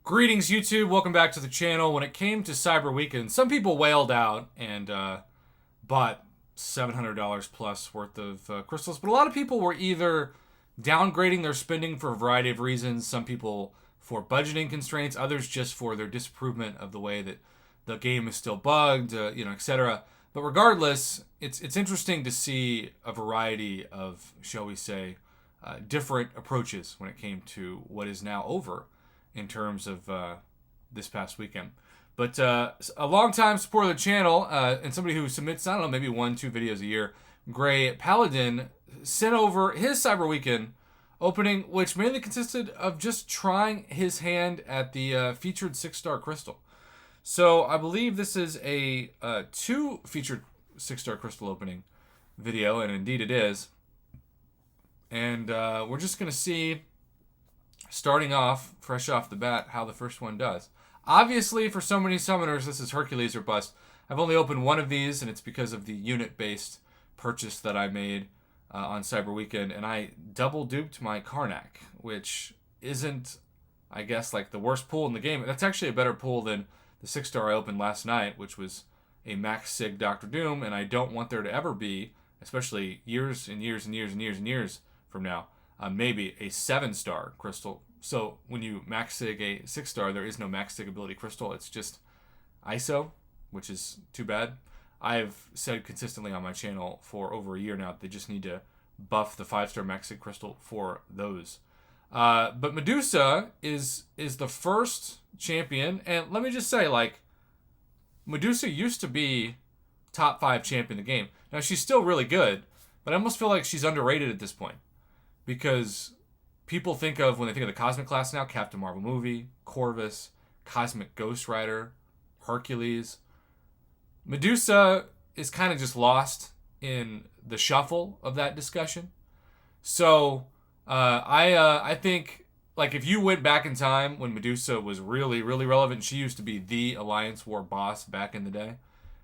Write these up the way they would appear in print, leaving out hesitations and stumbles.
Greetings, YouTube. Welcome back to the channel. When it came to Cyber Weekend, some people wailed out and bought $700 plus worth of crystals, but a lot of people were either downgrading their spending for a variety of reasons. Some people for budgeting constraints, others just for their disapproval of the way that the game is still bugged, etc. But regardless, it's interesting to see a variety of, shall we say, different approaches when it came to what is now over in terms of this past weekend. But a long-time supporter of the channel and somebody who submits, I don't know, maybe 1-2 videos a year, Gray Paladin, sent over his Cyber Weekend opening, which mainly consisted of just trying his hand at the featured 6-star crystal. So I believe this is a 2 featured 6-star crystal opening video, and indeed it is. And we're just going to see, starting off, fresh off the bat, how the first one does. Obviously, for so many summoners, this is Hercules or bust. I've only opened one of these, and it's because of the unit-based purchase that I made on Cyber Weekend, and I double-duped my Karnak, which isn't, I guess, like the worst pull in the game. That's actually a better pull than the 6-star I opened last night, which was a Max Sig Doctor Doom, and I don't want there to ever be, especially years and years and years and years and years from now, maybe a 7-star crystal. So when you max sig a 6-star, there is no max sig ability crystal. It's just ISO, which is too bad. I've said consistently on my channel for over a year now that they just need to buff the 5-star max sig crystal for those. But Medusa is the first champion, and let me just say, like, Medusa used to be top 5 champion in the game. Now she's still really good, but I almost feel like she's underrated at this point, because people think of, when they think of the Cosmic class now, Captain Marvel movie, Corvus, Cosmic Ghost Rider, Hercules. Medusa is kind of just lost in the shuffle of that discussion. So I think, like, if you went back in time when Medusa was really, really relevant, she used to be the Alliance War boss back in the day,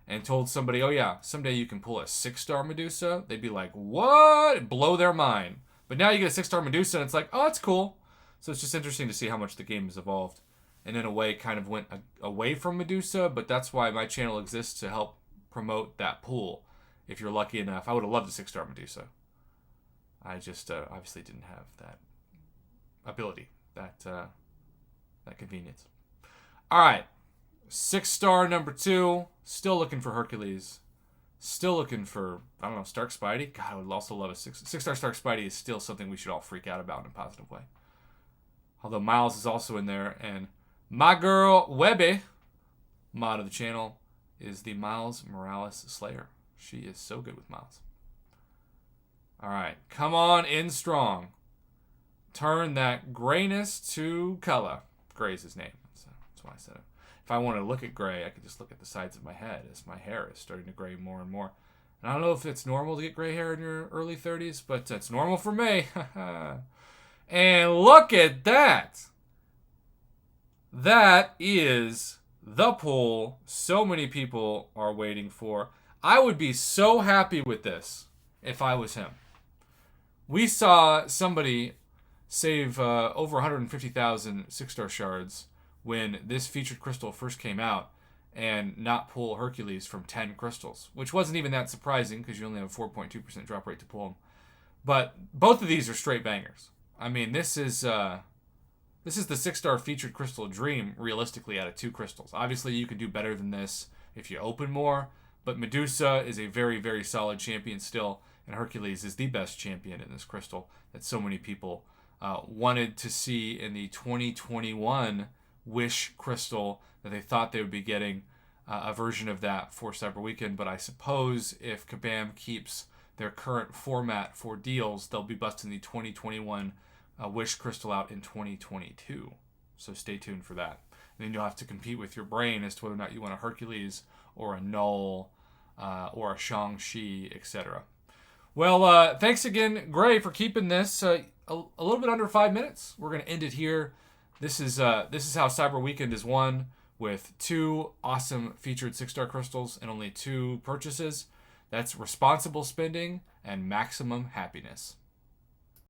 and told somebody, oh yeah, someday you can pull a 6-star Medusa, they'd be like, what? It'd blow their mind. But now you get a 6-star Medusa, and it's like, oh, that's cool. So it's just interesting to see how much the game has evolved. And in a way, kind of went away from Medusa, but that's why my channel exists, to help promote that pool. If you're lucky enough, I would have loved a 6-star Medusa. I just obviously didn't have that ability, that convenience. All right, 6-star number 2, still looking for Hercules. Still looking for, I don't know, Stark Spidey. God, I would also love a 6-star Stark Spidey is still something we should all freak out about in a positive way. Although Miles is also in there, and my girl Webby, mod of the channel, is the Miles Morales Slayer. She is so good with Miles. All right, come on in strong. Turn that grayness to color. Gray's his name, so that's why I said it. If I want to look at gray, I could just look at the sides of my head as my hair is starting to gray more and more. And I don't know if it's normal to get gray hair in your early 30s, but it's normal for me. And look at that. That is the pull so many people are waiting for. I would be so happy with this if I was him. We saw somebody save over 150,000 6-star shards when this featured crystal first came out, and not pull Hercules from 10 crystals, which wasn't even that surprising because you only have a 4.2% drop rate to pull them. But both of these are straight bangers. I mean, this is the 6-star featured crystal dream, realistically, out of 2 crystals. Obviously, you can do better than this if you open more, but Medusa is a very, very solid champion still, and Hercules is the best champion in this crystal that so many people wanted to see in the 2021 Wish crystal, that they thought they would be getting a version of that for Cyber Weekend. But I suppose if Kabam keeps their current format for deals, they'll be busting the 2021 Wish crystal out in 2022. So stay tuned for that. And then you'll have to compete with your brain as to whether or not you want a Hercules or a Null or a Shang-Chi, etc. Well, thanks again, Gray, for keeping this a little bit under 5 minutes. We're going to end it here. This is how Cyber Weekend is won, with 2 awesome featured 6-star crystals and only 2 purchases. That's responsible spending and maximum happiness.